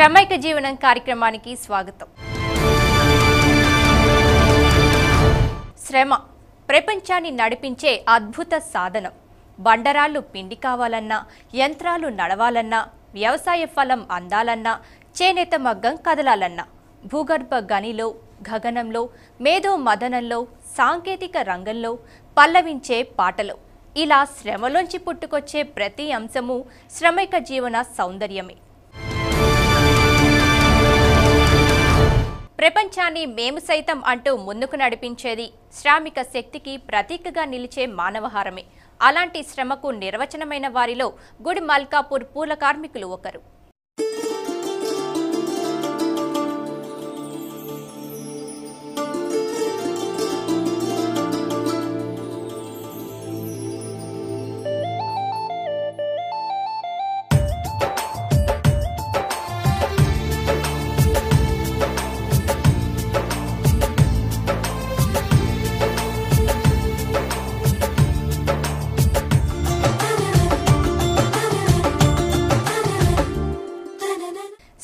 శ్రమైక జీవనం కార్యక్రమానికి స్వాగతం. శ్రమ ప్రపంచాన్ని నడిపించే అద్భుత సాధనం. బండరాళ్ళు పిండి కావాలన్నా, యంత్రాలు నడవాలన్నా, వ్యవసాయ ఫలం అందాలన్నా, చేనేత మగ్గం కదలాలన్నా, భూగర్భ గనిలో, గగనంలో, మేధో మదనంలో, సాంకేతిక రంగంలో, పల్లవించే పాటలో, ఇలా శ్రమలోంచి పుట్టుకొచ్చే ప్రతి అంశము శ్రమైక జీవన సౌందర్యమే. ప్రపంచాన్ని మేము సైతం అంటూ ముందుకు నడిపించేది శ్రామిక శక్తికి ప్రతీకగా నిలిచే మానవహారమే. అలాంటి శ్రమకు నిర్వచనమైన వారిలో గుడి మల్కాపూర్ పూల కార్మికులు ఒకరు.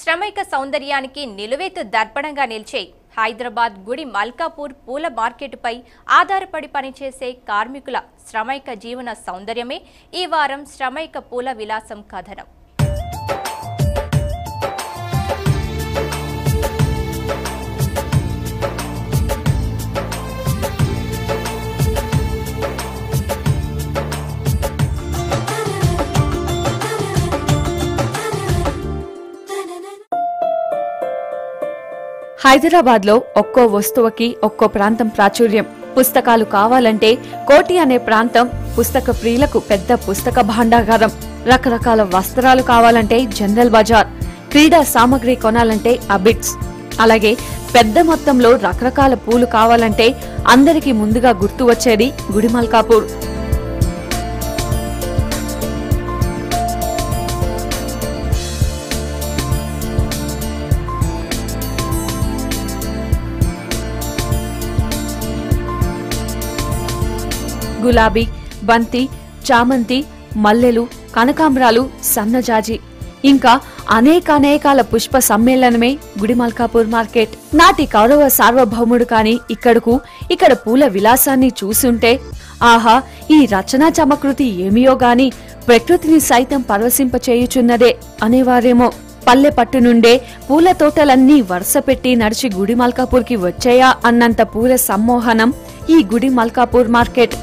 శ్రమైక సౌందర్యానికి నిలువెత్తు దర్పణంగా నిలిచే హైదరాబాద్ గుడి మల్కాపూర్ పూల మార్కెట్పై ఆధారపడి పనిచేసే కార్మికుల శ్రమైక జీవన సౌందర్యమే ఈ వారం శ్రమైక పూల విలాసం కథనం. హైదరాబాద్లో ఒక్కో వస్తువుకి ఒక్కో ప్రాంతం ప్రాచుర్యం. పుస్తకాలు కావాలంటే కోటి అనే ప్రాంతం పుస్తక ప్రియులకు పెద్ద పుస్తక భాండాగారం. రకరకాల వస్త్రాలు కావాలంటే జనరల్ బజార్. క్రీడా సామగ్రి కొనాలంటే అబిట్స్. అలాగే పెద్ద మొత్తంలో రకరకాల పూలు కావాలంటే అందరికీ ముందుగా గుర్తు వచ్చేది గుడి మల్కాపూర్. గులాబీ, బంతి, చామంతి, మల్లెలు, కనకాంబరాలు, సన్నజాజి ఇంకా అనేకానేకాల పుష్ప సమ్మేళనమే గుడి మల్కాపూర్ మార్కెట్. నాటి కౌరవ సార్వభౌముడు కాని ఇక్కడ పూల విలాసాన్ని చూసుంటే ఆహా, ఈ రచనా చమకృతి ఏమియో గాని ప్రకృతిని సైతం పరవశింపచేయుచున్నదే అనేవారేమో. పల్లె పట్టు నుండే పూల తోటలన్నీ వరుస పెట్టి నడిచి గుడి మల్కాపూర్కి వచ్చాయా అన్నంత పూల సమ్మోహనం ఈ గుడి మల్కాపూర్ మార్కెట్.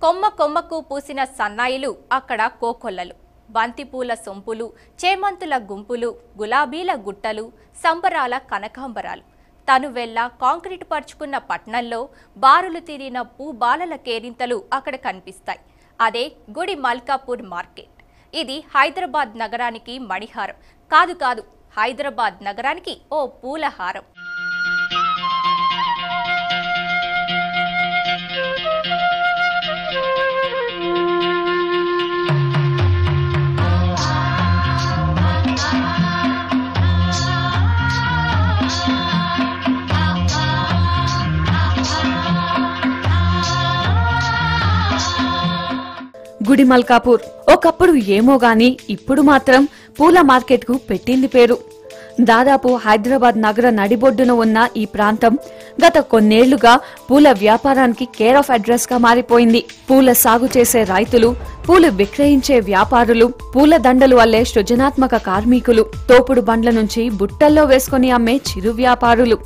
కొమ్మ కొమ్మకు పూసిన సన్నాయిలు, అక్కడ కోకొల్లలు, బంతిపూల సొంపులు, చేమంతుల గుంపులు, గులాబీల గుట్టలు, సంబరాల కనకాంబరాలు. తనువెల్ల కాంక్రీటు పరుచుకున్న పట్నంలో బారులు తీరిన పూబాలల కేరింతలు అక్కడ కనిపిస్తాయి. అదే గుడి మల్కాపూర్ మార్కెట్. ఇది హైదరాబాద్ నగరానికి మణిహారం కాదు, హైదరాబాద్ నగరానికి ఓ పూలహారం. గుడి మల్కాపూర్ ఒకప్పుడు ఏమో గాని ఇప్పుడు మాత్రం పూల మార్కెట్ కు పెట్టింది పేరు. దాదాపు హైదరాబాద్ నగర నడిబొడ్డున ఉన్న ఈ ప్రాంతం గత కొన్నేళ్లుగా పూల వ్యాపారానికి కేర్ ఆఫ్ అడ్రస్ గా మారిపోయింది. పూల సాగు చేసే రైతులు, పూలు విక్రయించే వ్యాపారులు, పూల దండలు అల్లే సృజనాత్మక కార్మికులు, తోపుడు బండ్ల నుంచి బుట్టల్లో వేసుకుని అమ్మే చిరు వ్యాపారులు,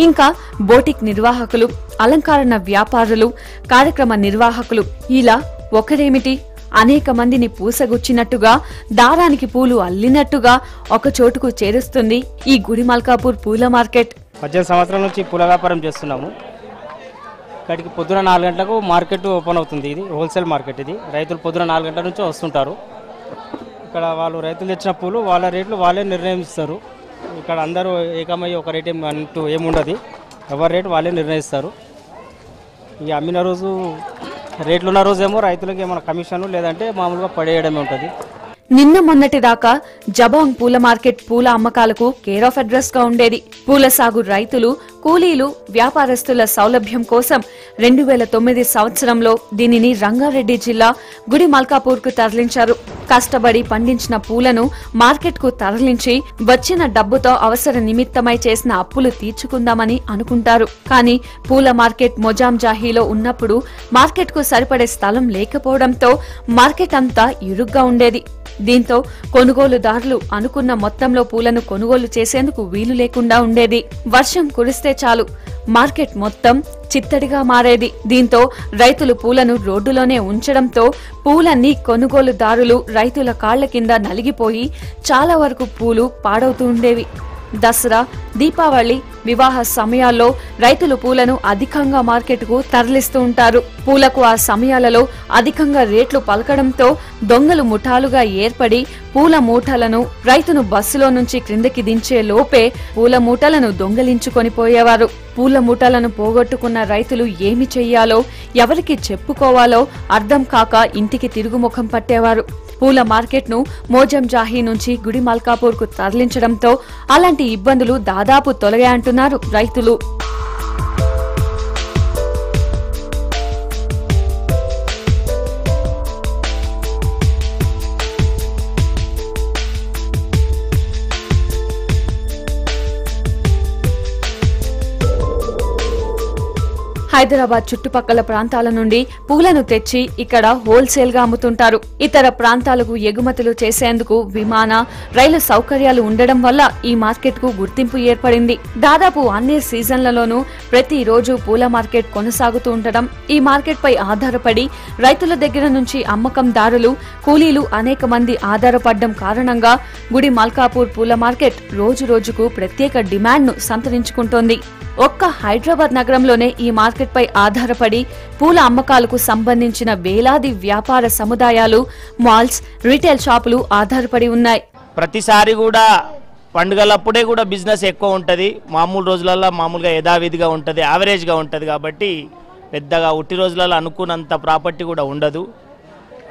ఇంకా బోటిక్ నిర్వాహకులు, అలంకరణ వ్యాపారులు, కార్యక్రమ నిర్వాహకులు, ఇలా ఒకరేమిటి అనేక మందిని పూసగుచ్చినట్టుగా, దారానికి పూలు అల్లినట్టుగా ఒక చోటుకు చేరుస్తుంది ఈ గుడి మల్కాపూర్ పూల మార్కెట్. 18 సంవత్సరాల నుంచి పూల వ్యాపారం చేస్తున్నాము. ఇక్కడికి పొద్దున 4 గంటలకు మార్కెట్ ఓపెన్ అవుతుంది. ఇది హోల్సేల్ మార్కెట్. ఇది రైతులు పొద్దున 4 గంటల నుంచి వస్తుంటారు. ఇక్కడ వాళ్ళు రైతులు తెచ్చిన పూలు వాళ్ళ రేట్లు వాళ్ళే నిర్ణయిస్తారు. ఇక్కడ అందరూ ఏకమయ్యి ఒక రేట్ అంటూ ఏముండదు, ఎవరి రేటు వాళ్ళే నిర్ణయిస్తారు. ఇక అమ్మిన రోజు రేట్లున్న రోజేమో రైతులకి ఏమైనా కమిషన్ లేదంటే మామూలుగా పడేయడమే ఉంటుంది. నిన్న మొన్నటి దాకా జబాంగ్ పూల మార్కెట్ పూల అమ్మకాలకు కేర్ ఆఫ్ అడ్రస్ గా ఉండేది. పూల సాగు రైతులు, కూలీలు, వ్యాపారస్తుల సౌలభ్యం కోసం 2009 సంవత్సరంలో దీనిని రంగారెడ్డి జిల్లా గుడి మల్కాపూర్ కు తరలించారు. కష్టపడి పండించిన పూలను మార్కెట్ కు తరలించి వచ్చిన డబ్బుతో అవసర నిమిత్తమై చేసిన అప్పులు తీర్చుకుందామని అనుకుంటారు. కానీ పూల మార్కెట్ మొజాంజాహీలో ఉన్నప్పుడు మార్కెట్ కు సరిపడే స్థలం లేకపోవడంతో మార్కెట్ అంతా ఇరుగ్గా ఉండేది. దీంతో కొనుగోలుదారులు అనుకున్న మొత్తంలో పూలను కొనుగోలు చేసేందుకు వీలు లేకుండా ఉండేది. వర్షం కురిస్తే చాలు మార్కెట్ మొత్తం చిత్తడిగా మారేది. దీంతో రైతులు పూలను రోడ్డులోనే ఉంచడంతో పూలన్నీ కొనుగోలుదారులు రైతుల కాళ్ల కింద నలిగిపోయి చాలా వరకు పూలు పాడవుతూ ఉండేవి. దసరా, దీపావళి, వివాహ సమయాల్లో రైతులు పూలను అధికంగా మార్కెట్కు తరలిస్తూ ఉంటారు. పూలకు ఆ సమయాలలో అధికంగా రేట్లు పలకడంతో దొంగలు ముఠాలుగా ఏర్పడి పూల మూటలను రైతును బస్సులో నుంచి క్రిందకి దించే లోపే పూల మూటలను దొంగలించుకొని పోయేవారు. పూల మూటలను పోగొట్టుకున్న రైతులు ఏమి చెయ్యాలో, ఎవరికి చెప్పుకోవాలో అర్థం కాక ఇంటికి తిరుగుముఖం పట్టేవారు. పూల మార్కెట్ను మోజంజాహీ నుంచి గుడి మల్కాపూర్ కు తరలించడంతో అలాంటి ఇబ్బందులు దాదాపు తొలగాయంటున్నారు రైతులు. హైదరాబాద్ చుట్టుపక్కల ప్రాంతాల నుండి పూలను తెచ్చి ఇక్కడ హోల్సేల్ గా అమ్ముతుంటారు. ఇతర ప్రాంతాలకు ఎగుమతులు చేసేందుకు విమాన, రైలు సౌకర్యాలు ఉండడం వల్ల ఈ మార్కెట్ కు గుర్తింపు ఏర్పడింది. దాదాపు అన్ని సీజన్లలోనూ ప్రతిరోజు పూల మార్కెట్ కొనసాగుతూ ఉండడం, ఈ మార్కెట్ పై ఆధారపడి రైతుల దగ్గర నుంచి అమ్మకందారులు, కూలీలు అనేక మంది ఆధారపడడం కారణంగా గుడి మల్కాపూర్ పూల మార్కెట్ రోజు రోజుకు ప్రత్యేక డిమాండ్ ను సంతరించుకుంటోంది. ఒక్క హైదరాబాద్ నగరంలోనే ఈ మార్కెట్ పై ఆధారపడి పూల అమ్మకాలకు సంబంధించిన వేలాది వ్యాపార సముదాయాలు, మాల్స్, రీటైల్ షాపులు ఆధారపడి ఉన్నాయి. ప్రతిసారి కూడా పండుగలప్పుడే కూడా బిజినెస్ ఎక్కువ ఉంటుంది. మామూలు రోజులలో మామూలుగా యథావిధిగా ఉంటుంది, యావరేజ్గా ఉంటుంది. కాబట్టి పెద్దగా ఉట్టి రోజులలో అనుకున్నంత ప్రాపర్టీ కూడా ఉండదు.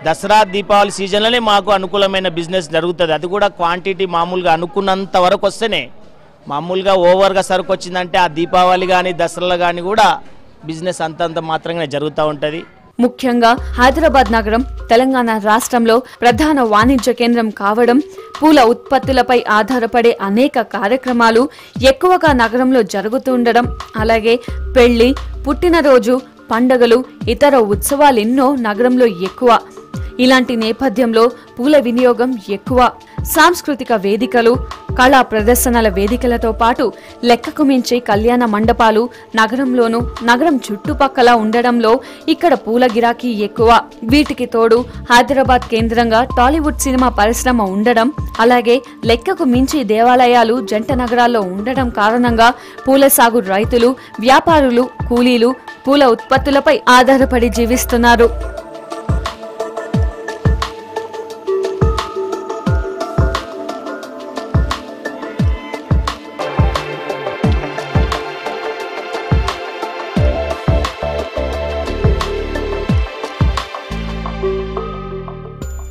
దసరా, దీపావళి సీజన్లోనే మాకు అనుకూలమైన బిజినెస్ జరుగుతుంది. అది కూడా క్వాంటిటీ మామూలుగా అనుకున్నంత వరకు వస్తేనే. మామూలుగా ఓవర్గా సరుకు వచ్చిందంటే ఆ దీపావళి కానీ దసరాలు కానీ కూడా బిజినెస్ అంతంత మాత్రంగానే జరుగుతూ ఉంటుంది. ముఖ్యంగా హైదరాబాద్ నగరం తెలంగాణ రాష్ట్రంలో ప్రధాన వాణిజ్య కేంద్రం కావడం, పూల ఉత్పత్తులపై ఆధారపడే అనేక కార్యక్రమాలు ఎక్కువగా నగరంలో జరుగుతుండడం, అలాగే పెళ్లి, పుట్టినరోజు, పండుగలు, ఇతర ఉత్సవాలెన్నో నగరంలో ఎక్కువ. ఇలాంటి నేపథ్యంలో పూల వినియోగం ఎక్కువ. సాంస్కృతిక వేదికలు, కళా ప్రదర్శనల వేదికలతో పాటు లెక్కకు మించి కళ్యాణ మండపాలు నగరంలోనూ, నగరం చుట్టుపక్కల ఉండడంలో ఇక్కడ పూల గిరాకీ ఎక్కువ. వీటికి తోడు హైదరాబాద్ కేంద్రంగా టాలీవుడ్ సినిమా పరిశ్రమ ఉండడం, అలాగే లెక్కకు మించి దేవాలయాలు జంట నగరాల్లో ఉండడం కారణంగా పూల సాగు రైతులు, వ్యాపారులు, కూలీలు పూల ఉత్పత్తులపై ఆధారపడి జీవిస్తున్నారు.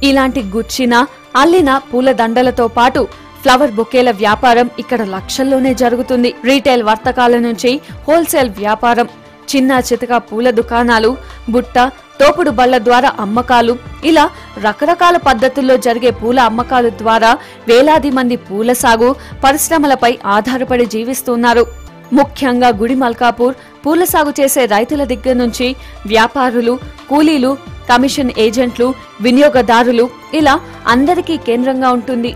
ఇలాంటి గుచ్చిన, అల్లిన పూల దండలతో పాటు ఫ్లవర్ బొకేల వ్యాపారం ఇక్కడ లక్షల్లోనే జరుగుతుంది. రీటైల్ వర్తకాల నుంచి హోల్సేల్ వ్యాపారం, చిన్న చితక పూల దుకాణాలు, బుట్ట, తోపుడు బళ్ల ద్వారా అమ్మకాలు, ఇలా రకరకాల పద్ధతుల్లో జరిగే పూల అమ్మకాల ద్వారా వేలాది మంది పూల సాగు పరిశ్రమలపై ఆధారపడి జీవిస్తున్నారు. ముఖ్యంగా గుడి మల్కాపూర్ పూల సాగు చేసే రైతుల దగ్గర నుంచి వ్యాపారులు, కూలీలు, కమిషన్ ఏజెంట్లు, వినియోగదారులు ఇలా అందరికీ కేంద్రంగా ఉంటుంది.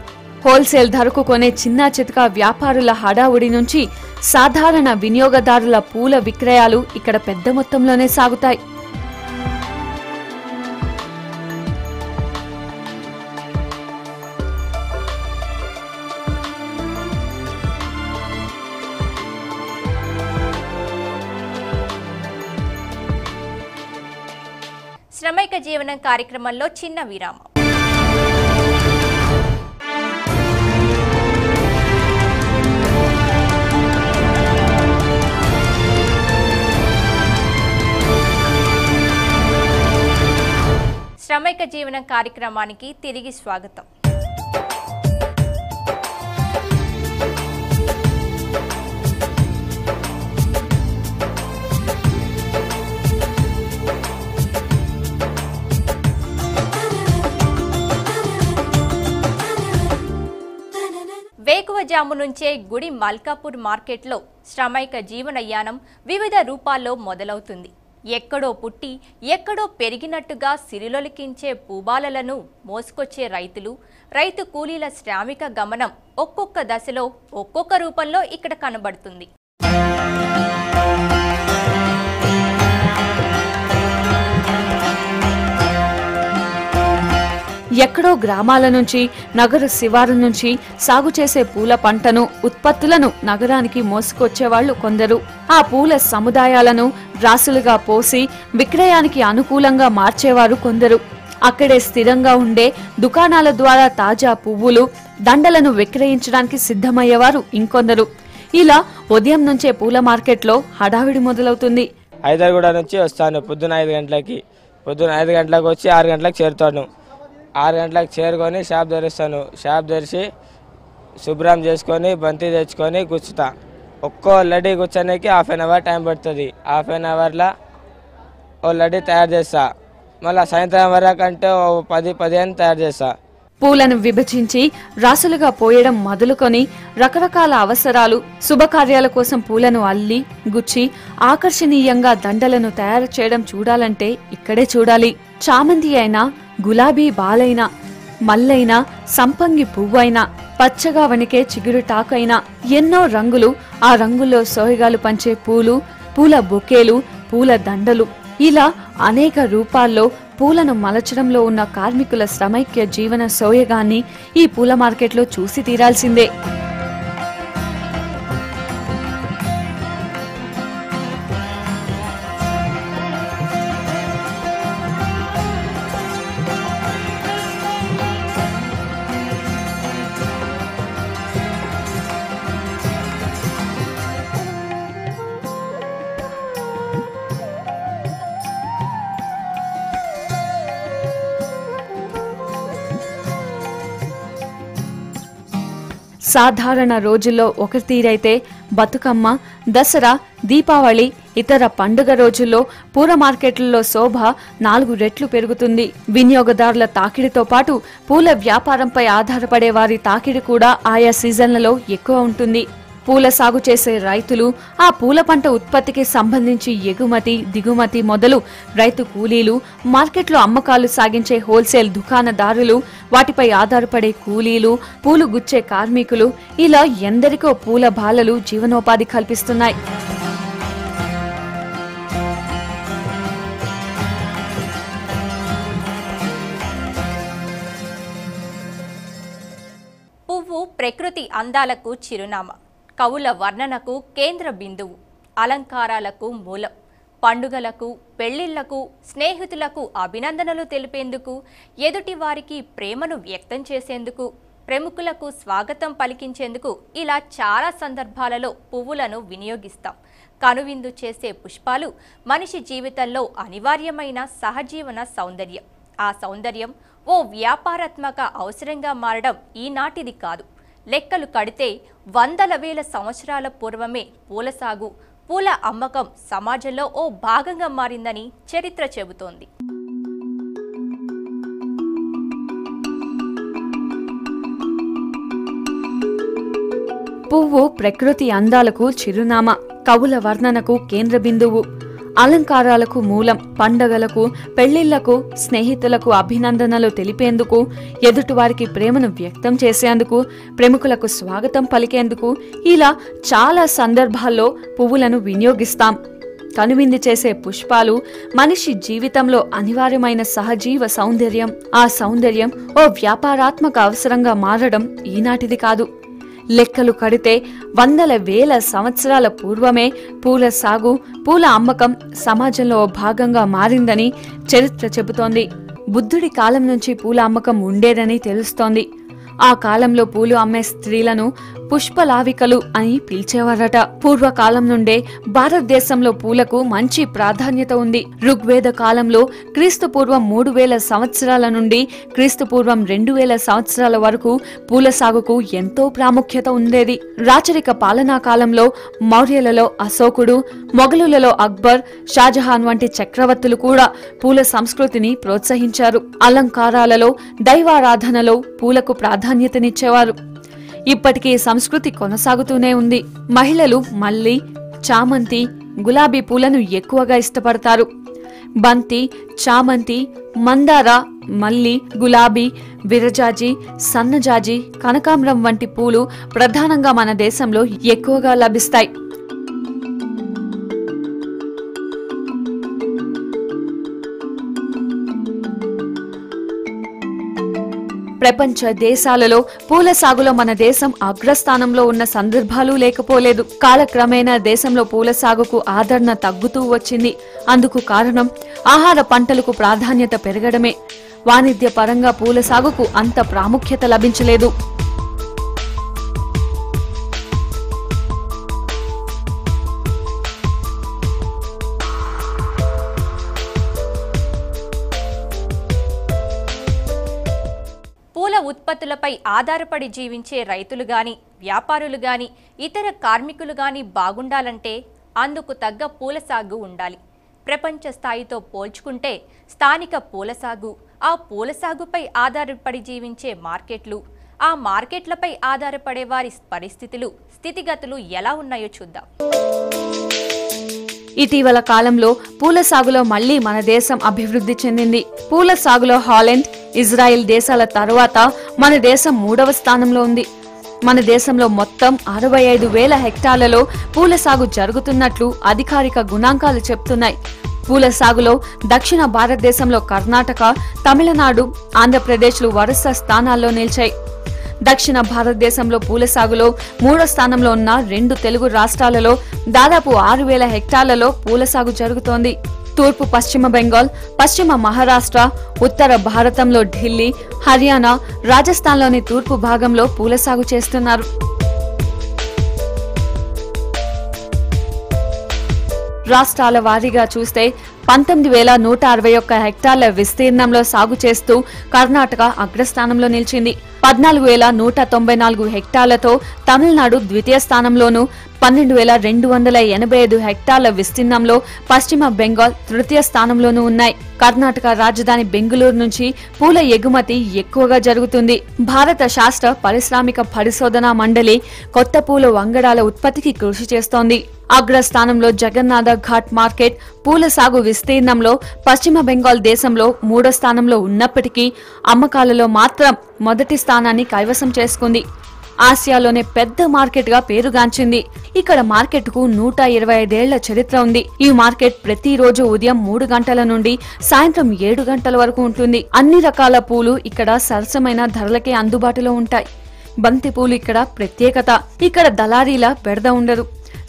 హోల్సేల్ ధరకు కొనే చిన్న చితక వ్యాపారుల హడావుడి నుంచి సాధారణ వినియోగదారుల పూల విక్రయాలు ఇక్కడ పెద్ద మొత్తంలోనే సాగుతాయి. శ్రమైక జీవనం కార్యక్రమంలో చిన్న విరామం. శ్రమైక శ్రమైక జీవనం కార్యక్రమానికి తిరిగి స్వాగతం. వేకువజాము నుంచే గుడి మల్కాపూర్ మార్కెట్లో శ్రమైక జీవనయానం వివిధ రూపాల్లో మొదలవుతుంది. ఎక్కడో పుట్టి ఎక్కడో పెరిగినట్టుగా సిరిలొలికించే పూబాలలను మోసుకొచ్చే రైతు కూలీల శ్రామిక గమనం ఒక్కొక్క దశలో ఒక్కొక్క రూపంలో ఇక్కడ కనబడుతుంది. ఎక్కడో గ్రామాల నుంచి నగర శివారు నుంచి సాగు చేసే పూల పంటను ఉత్పత్తులను నగరానికి మోసుకొచ్చేవాళ్లు కొందరు. ఆ పూల సముదాయాలను రాసులుగా పోసి విక్రయానికి అనుకూలంగా మార్చేవారు కొందరు. అక్కడే స్థిరంగా ఉండే దుకాణాల ద్వారా తాజా పువ్వులు దండలను విక్రయించడానికి సిద్ధమయ్యేవారు ఇంకొందరు. ఇలా ఉదయం నుంచే పూల మార్కెట్లో హడావిడి మొదలవుతుంది. హైదరాబాద్ నుంచి వస్తాను పొద్దున 5 గంటలకి. పొద్దున 5 గంటలకు వచ్చి 6 గంటలకు చేరుతాను. 6 గంటలకు చేరుకొని షాప్ తెరుస్తాను. షాప్ తెరిచి శుభ్రం చేసుకొని బంతి తెచ్చుకొని గుచ్చుతా. ఒక్కో లడ్డీ గుచ్చడానికి ½ గంట టైం పడుతుంది. ½ గంటలో ఓ లడ్డీ తయారు చేస్తా. మళ్ళీ సాయంత్రం వరకు అంటే 10-15 తయారు చేస్తా. పూలను విభజించి రాసులుగా పోయడం మొదలుకొని రకరకాల అవసరాలు శుభకార్యాల కోసం పూలను అల్లి గుచ్చి ఆకర్షణీయంగా దండలను తయారు చేయడం చూడాలంటే ఇక్కడే చూడాలి. చామంతి అయినా, గులాబీ బాలైనా, మల్లైనా, సంపంగి పువ్వైనా, పచ్చగా వణికే చిగురుటాకైనా ఎన్నో రంగులు, ఆ రంగుల్లో సోయగాలు పంచే పూలు, పూల బొకేలు, పూల దండలు, ఇలా అనేక రూపాల్లో పూలను మలచడంలో ఉన్న కార్మికుల శ్రమైక్య జీవన సోయగాన్ని ఈ పూల మార్కెట్లో చూసి తీరాల్సిందే. సాధారణ రోజుల్లో ఒక తీరైతే బతుకమ్మ, దసరా, దీపావళి, ఇతర పండుగ రోజుల్లో పూల మార్కెట్లలో శోభ 4 రెట్లు పెరుగుతుంది. వినియోగదారుల తాకిడితో పాటు పూల వ్యాపారంపై ఆధారపడే వారి తాకిడి కూడా ఆయా సీజన్లలో ఎక్కువ ఉంటుంది. పూల సాగు చేసే రైతులు, ఆ పూల పంట ఉత్పత్తికి సంబంధించి ఎగుమతి, దిగుమతి మొదలు రైతు కూలీలు, మార్కెట్లో అమ్మకాలు సాగించే హోల్సేల్ దుకాణదారులు, వాటిపై ఆధారపడే కూలీలు, పూలు గుచ్చే కార్మికులు, ఇలా ఎందరికో పూల బాలలు జీవనోపాధి కల్పిస్తున్నాయి. పువ్వు ప్రకృతి అందాలకు చిరునామా, కవుల వర్ణనకు కేంద్ర బిందువు, అలంకారాలకు మూలం. పండుగలకు, పెళ్లిళ్లకు, స్నేహితులకు అభినందనలు తెలిపేందుకు, ఎదుటివారికి ప్రేమను వ్యక్తం చేసేందుకు, ప్రముఖులకు స్వాగతం పలికించేందుకు ఇలా చాలా సందర్భాలలో పువ్వులను వినియోగిస్తాం. కనువిందు చేసే పుష్పాలు మనిషి జీవితంలో అనివార్యమైన సహజీవన సౌందర్యం. ఆ సౌందర్యం ఓ వ్యాపారాత్మక అవసరంగా మారడం ఈనాటిది కాదు. లెక్కలు కడితే వందల వేల సంవత్సరాల పూర్వమే పూల సాగు, పూల అమ్మకం సమాజంలో ఓ భాగంగా మారిందని చరిత్ర చెబుతోంది. పువ్వు ప్రకృతి అందాలకు చిరునామా, కవుల వర్ణనకు కేంద్ర బిందువు, అలంకారాలకు మూలం. పండగలకు, పెళ్లిళ్లకు, స్నేహితులకు అభినందనలు తెలిపేందుకు, ఎదుటివారికి ప్రేమను వ్యక్తం చేసేందుకు, ప్రముఖులకు స్వాగతం పలికేందుకు, ఇలా చాలా సందర్భాల్లో పువ్వులను వినియోగిస్తాం. కనువిందు చేసే పుష్పాలు మనిషి జీవితంలో అనివార్యమైన సహజీవ సౌందర్యం. ఆ సౌందర్యం ఓ వ్యాపారాత్మక అవసరంగా మారడం ఈనాటిది కాదు. లెక్కలు కడితే వందల వేల సంవత్సరాల పూర్వమే పూల సాగు, పూల అమ్మకం సమాజంలో భాగంగా మారిందని చరిత్ర చెబుతోంది. బుద్ధుడి కాలం నుంచి పూల అమ్మకం ఉండేదని తెలుస్తోంది. ఆ కాలంలో పూలు అమ్మే స్త్రీలను పుష్పలావికలు అని పిలిచేవారట. పూర్వకాలం నుండే భారతదేశంలో పూలకు మంచి ప్రాధాన్యత ఉంది. ఋగ్వేద కాలంలో క్రీస్తుపూర్వం 3000 సంవత్సరాల నుండి క్రీస్తుపూర్వం 2000 సంవత్సరాల వరకు పూల సాగుకు ఎంతో ప్రాముఖ్యత ఉండేది. రాచరిక పాలనా కాలంలో మౌర్యులలో అశోకుడు, మొఘలులలో అక్బర్, షాజహాన్ వంటి చక్రవర్తులు కూడా పూల సంస్కృతిని ప్రోత్సహించారు. అలంకారాలలో, దైవారాధనలో పూలకు ప్రాధాన్యతనిచ్చేవారు. ఇప్పటికీ సంస్కృతి కొనసాగుతూనే ఉంది. మహిళలు మల్లి, చామంతి, గులాబీ పూలను ఎక్కువగా ఇష్టపడతారు. బంతి, చామంతి, మందార, మల్లి, గులాబీ, విరజాజి, సన్నజాజి, కనకాంబరం వంటి పూలు ప్రధానంగా మన దేశంలో ఎక్కువగా లభిస్తాయి. ప్రపంచ దేశాలలో పూల సాగులో మన దేశం అగ్రస్థానంలో ఉన్న సందర్భాలు లేకపోలేదు. కాలక్రమేణా దేశంలో పూల సాగుకు ఆదరణ తగ్గుతూ వచ్చింది. అందుకు కారణం ఆహార పంటలకు ప్రాధాన్యత పెరగడమే. వాణిజ్య పరంగా పూల సాగుకు అంత ప్రాముఖ్యత లభించలేదు. పూల ఉత్పత్తులపై ఆధారపడి జీవించే రైతులు గాని, వ్యాపారులు గాని, ఇతర కార్మికులు గాని బాగుండాలంటే అందుకు తగ్గ పూల సాగు ఉండాలి. ప్రపంచ స్థాయితో పోల్చుకుంటే స్థానిక పూల సాగు, ఆ పూల సాగుపై ఆధారపడి జీవించే మార్కెట్లు, ఆ మార్కెట్లపై ఆధారపడే వారి పరిస్థితులు, స్థితిగతులు ఎలా ఉన్నాయో చూద్దాం. ఇటీవల కాలంలో పూల సాగులో మళ్లీ మన దేశం అభివృద్ధి చెందింది. పూల సాగులో హాలెండ్, ఇజ్రాయెల్ దేశాల తర్వాత మన దేశం 3వ స్థానంలో ఉంది. మన దేశంలో మొత్తం 65,000 హెక్టార్లలో పూల సాగు జరుగుతున్నట్లు అధికారిక గణాంకాలు చెప్తున్నాయి. పూల సాగులో దక్షిణ భారతదేశంలో కర్ణాటక, తమిళనాడు, ఆంధ్రప్రదేశ్లు వరుస స్థానాల్లో నిలిచాయి. దక్షిణ భారతదేశంలో పూల సాగులో 3వ స్థానంలో ఉన్న 2 తెలుగు రాష్ట్రాలలో దాదాపు 6,000 హెక్టార్లలో పూల సాగు జరుగుతోంది. తూర్పు పశ్చిమ బెంగాల్, పశ్చిమ మహారాష్ట్ర, ఉత్తర భారతంలో ఢిల్లీ, హర్యానా, రాజస్థాన్లోని తూర్పు భాగంలో పూల సాగు చేస్తున్నారు. రాష్ట్రాల వారీగా చూస్తే 19,161 హెక్టార్ల విస్తీర్ణంలో సాగు చేస్తూ కర్ణాటక అగ్రస్థానంలో నిలిచింది. 14,194 హెక్టార్లతో తమిళనాడు ద్వితీయ స్థానంలోనూ, 12,285 హెక్టార్ల విస్తీర్ణంలో పశ్చిమ బెంగాల్ తృతీయ స్థానంలోనూ ఉన్నాయి. కర్ణాటక రాజధాని బెంగళూరు నుంచి పూల ఎగుమతి ఎక్కువగా జరుగుతుంది. భారత శాస్త్ర పారిశ్రామిక పరిశోధనా మండలి కొత్త పూల వంగడాల ఉత్పత్తికి కృషి చేస్తోంది. అగ్రస్థానంలో జగన్నాథ ఘాట్ మార్కెట్ పూల సాగు విస్తీర్ణంలో పశ్చిమ బెంగాల్ దేశంలో 3వ స్థానంలో ఉన్నప్పటికీ అమ్మకాలలో మాత్రం మొదటి స్థానాన్ని కైవసం చేసుకుంది. ఆసియాలోనే పెద్ద మార్కెట్ గా పేరుగాంచింది. ఇక్కడ మార్కెట్ కు 125 ఏళ్ల చరిత్ర ఉంది. ఈ మార్కెట్ ప్రతిరోజు ఉదయం 3 గంటల నుండి సాయంత్రం 7 గంటల వరకు ఉంటుంది. అన్ని రకాల పూలు ఇక్కడ సరసమైన ధరలకే అందుబాటులో ఉంటాయి. బంతి పూలు ఇక్కడ ప్రత్యేకత. ఇక్కడ దళారీల బెడద ఉండదు.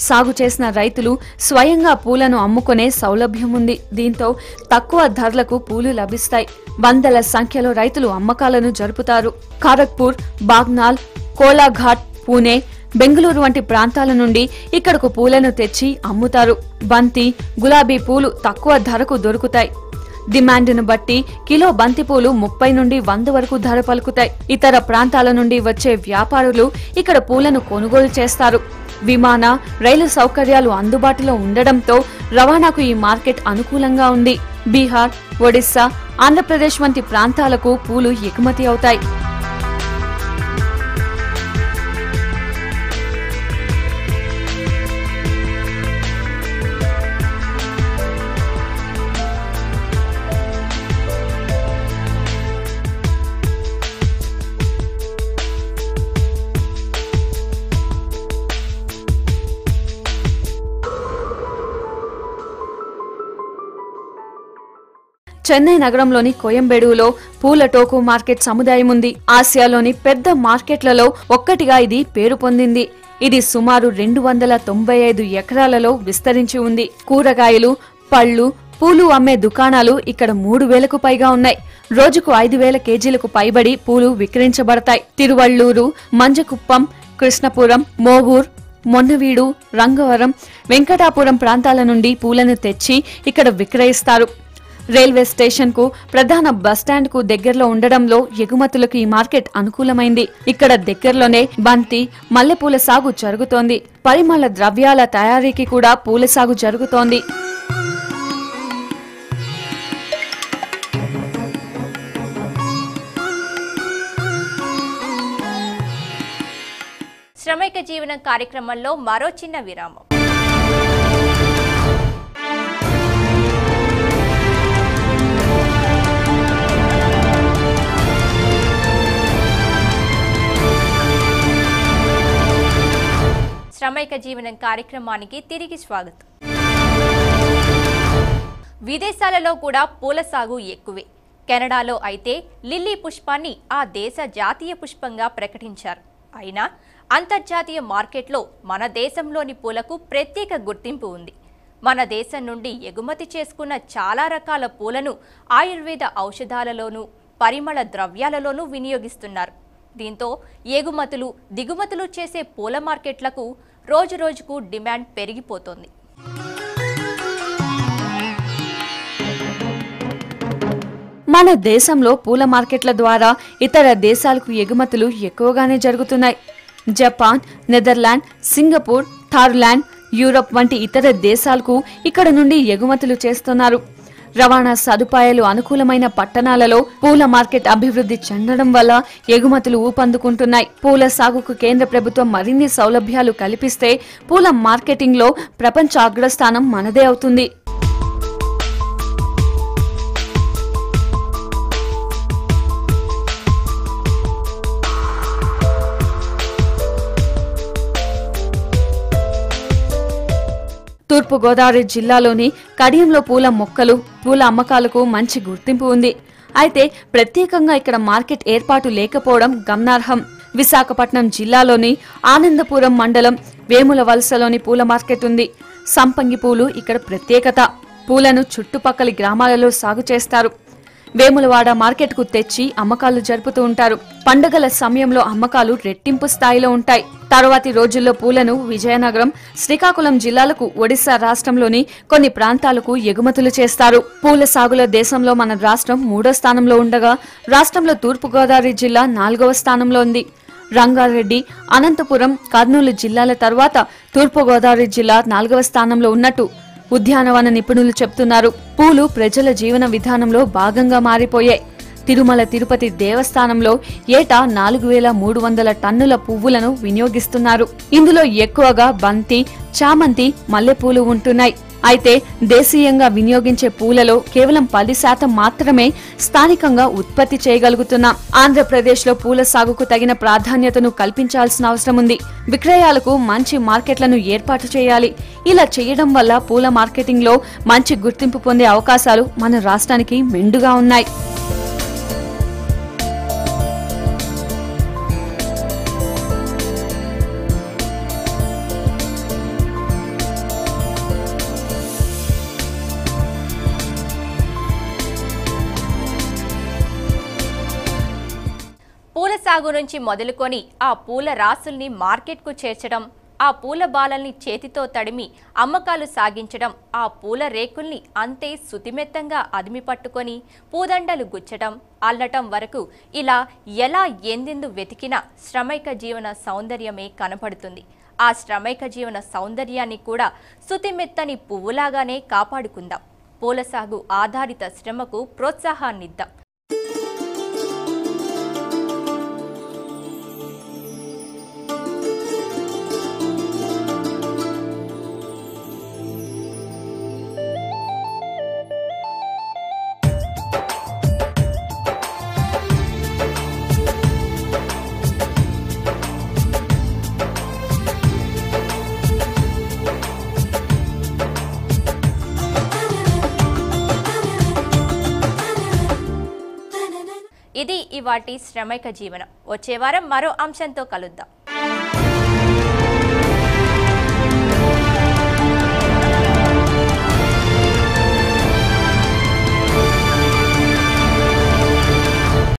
సాగు చేసిన రైతులు స్వయంగా పూలను అమ్ముకునే సౌలభ్యం ఉంది. దీంతో తక్కువ ధరలకు పూలు లభిస్తాయి. వందల సంఖ్యలో రైతులు అమ్మకాలను జరుపుతారు. ఖరగ్పూర్, బాగ్నాల్, కోలాఘాట్, పూణే, బెంగళూరు వంటి ప్రాంతాల నుండి ఇక్కడకు పూలను తెచ్చి అమ్ముతారు. బంతి, గులాబీ పూలు తక్కువ ధరకు దొరుకుతాయి. డిమాండ్ను బట్టి కిలో బంతిపూలు 30 నుండి 100 వరకు ధర పలుకుతాయి. ఇతర ప్రాంతాల నుండి వచ్చే వ్యాపారులు ఇక్కడ పూలను కొనుగోలు చేస్తారు. విమాన, రైలు సౌకర్యాలు అందుబాటులో ఉండడంతో రవాణాకు ఈ మార్కెట్ అనుకూలంగా ఉంది. బీహార్, ఒడిశా, ఆంధ్రప్రదేశ్ వంటి ప్రాంతాలకు పూలు ఎగుమతి అవుతాయి. చెన్నై నగరంలోని కోయంబేడులో పూల టోకు మార్కెట్ సముదాయం ఉంది. ఆసియాలోని పెద్ద మార్కెట్లలో ఒక్కటిగా ఇది పేరు పొందింది. ఇది సుమారు 295 ఎకరాలలో విస్తరించి ఉంది. కూరగాయలు, పళ్ళు, పూలు అమ్మే దుకాణాలు ఇక్కడ 3,000కు పైగా ఉన్నాయి. రోజుకు 5,000 కేజీలకు పైబడి పూలు విక్రయించబడతాయి. తిరువళ్లూరు, మంజకుప్పం, కృష్ణపురం, మోగూర్, మొన్నవీడు, రంగవరం, వెంకటాపురం ప్రాంతాల నుండి పూలను తెచ్చి ఇక్కడ విక్రయిస్తారు. రైల్వే స్టేషన్ కు, ప్రధాన బస్టాండ్ కు దగ్గరలో ఉండడంలో ఎగుమతులకు ఈ మార్కెట్ అనుకూలమైంది. ఇక్కడ దగ్గరలోనే బంతి, మల్లెపూల సాగు జరుగుతోంది. పరిమళ ద్రవ్యాల తయారీకి కూడా పూల సాగు జరుగుతోంది. శ్రమైక జీవనం కార్యక్రమంలో మరో చిన్న విరామం. శ్రమైక జీవనం కార్యక్రమానికి తిరిగి స్వాగతం. విదేశాలలో కూడా పూల సాగు ఎక్కువే. కెనడాలో అయితే లిల్లీ పుష్పాన్ని ఆ దేశ జాతీయ పుష్పంగా ప్రకటించారు. అయినా అంతర్జాతీయ మార్కెట్లో మన దేశంలోని పూలకు ప్రత్యేక గుర్తింపు ఉంది. మన దేశం నుండి ఎగుమతి చేసుకున్న చాలా రకాల పూలను ఆయుర్వేద ఔషధాలలోనూ, పరిమళ ద్రవ్యాలలోనూ వినియోగిస్తున్నారు. దీంతో ఎగుమతులు, దిగుమతులు చేసే పూల మార్కెట్లకు రోజురోజుకు డిమాండ్ పెరిగిపోతోంది. మన దేశంలో పూల మార్కెట్ల ద్వారా ఇతర దేశాలకు ఎగుమతులు ఎక్కువగానే జరుగుతున్నాయి. Japan, Netherland, Singapore, Thailand, Europe వంటి ఇతర దేశాలకు ఇక్కడ నుండి ఎగుమతులు చేస్తున్నారు. రవాణా సదుపాయాలు అనుకూలమైన పట్టణాలలో పూల మార్కెట్ అభివృద్ధి చెందడం వల్ల ఎగుమతులు ఊపందుకుంటున్నాయి. పూల సాగుకు కేంద్ర ప్రభుత్వం మరిన్ని సౌలభ్యాలు కల్పిస్తే పూల మార్కెటింగ్ లో ప్రపంచ అగ్రస్థానం మనదే అవుతుంది. తూర్పుగోదావరి జిల్లాలోని కడియంలో పూల మొక్కలు, పూల అమ్మకాలకు మంచి గుర్తింపు ఉంది. అయితే ప్రత్యేకంగా ఇక్కడ మార్కెట్ ఏర్పాటు లేకపోవడం గమనార్హం. విశాఖపట్నం జిల్లాలోని ఆనందపురం మండలం వేముల వలసలోని పూల మార్కెట్ ఉంది. సంపంగి పూలు ఇక్కడ ప్రత్యేకత. పూలను చుట్టుపక్కల గ్రామాలలో సాగు చేస్తారు. వేములవాడ మార్కెట్ కు తెచ్చి అమ్మకాలు జరుపుతూ ఉంటారు. పండుగల సమయంలో అమ్మకాలు రెట్టింపు స్థాయిలో ఉంటాయి. తరువాతి రోజుల్లో పూలను విజయనగరం, శ్రీకాకుళం జిల్లాలకు, ఒడిశా రాష్ట్రంలోని కొన్ని ప్రాంతాలకు ఎగుమతులు చేస్తారు. పూల సాగుల దేశంలో మన రాష్ట్రం 3వ స్థానంలో ఉండగా రాష్ట్రంలో తూర్పుగోదావరి జిల్లా 4వ స్థానంలో ఉంది. రంగారెడ్డి, అనంతపురం, కర్నూలు జిల్లాల తర్వాత తూర్పుగోదావరి జిల్లా 4వ స్థానంలో ఉన్నట్టు ఉద్యానవన నిపుణులు చెప్తున్నారు. పూలు ప్రజల జీవన విధానంలో భాగంగా మారిపోయాయి. తిరుమల తిరుపతి దేవస్థానంలో ఏటా 4,300 టన్నుల పువ్వులను వినియోగిస్తున్నారు. ఇందులో ఎక్కువగా బంతి, చామంతి, మల్లెపూలు ఉంటున్నాయి. అయితే దేశీయంగా వినియోగించే పూలలో కేవలం 10% మాత్రమే స్థానికంగా ఉత్పత్తి చేయగలుగుతున్నాం. ఆంధ్రప్రదేశ్లో పూల సాగుకు తగిన ప్రాధాన్యతను కల్పించాల్సిన అవసరం ఉంది. విక్రయాలకు మంచి మార్కెట్లను ఏర్పాటు చేయాలి. ఇలా చేయడం వల్ల పూల మార్కెటింగ్ లో మంచి గుర్తింపు పొందే అవకాశాలు మన రాష్ట్రానికి మెండుగా ఉన్నాయి. పూల సాగు నుంచి మొదలుకొని ఆ పూల రాసుల్ని మార్కెట్కు చేర్చడం, ఆ పూల బాలల్ని చేతితో తడిమి అమ్మకాలు సాగించడం, ఆ పూల రేకుల్ని అంతే సుతిమెత్తంగా అదిమి పట్టుకొని పూదండలు గుచ్చడం, అల్లటం వరకు ఇలా ఎలా ఎందెందు వెతికినా శ్రమైక జీవన సౌందర్యమే కనపడుతుంది. ఆ శ్రమైక జీవన సౌందర్యాన్ని కూడా సుతిమెత్తని పువ్వులాగానే కాపాడుకుందాం. పూల సాగు ఆధారిత శ్రమకు ప్రోత్సాహాన్నిద్దాం. ఇది ఇవాటి శ్రమైక జీవనం. వచ్చే వారం మరో అంశంతో కలుద్దాం.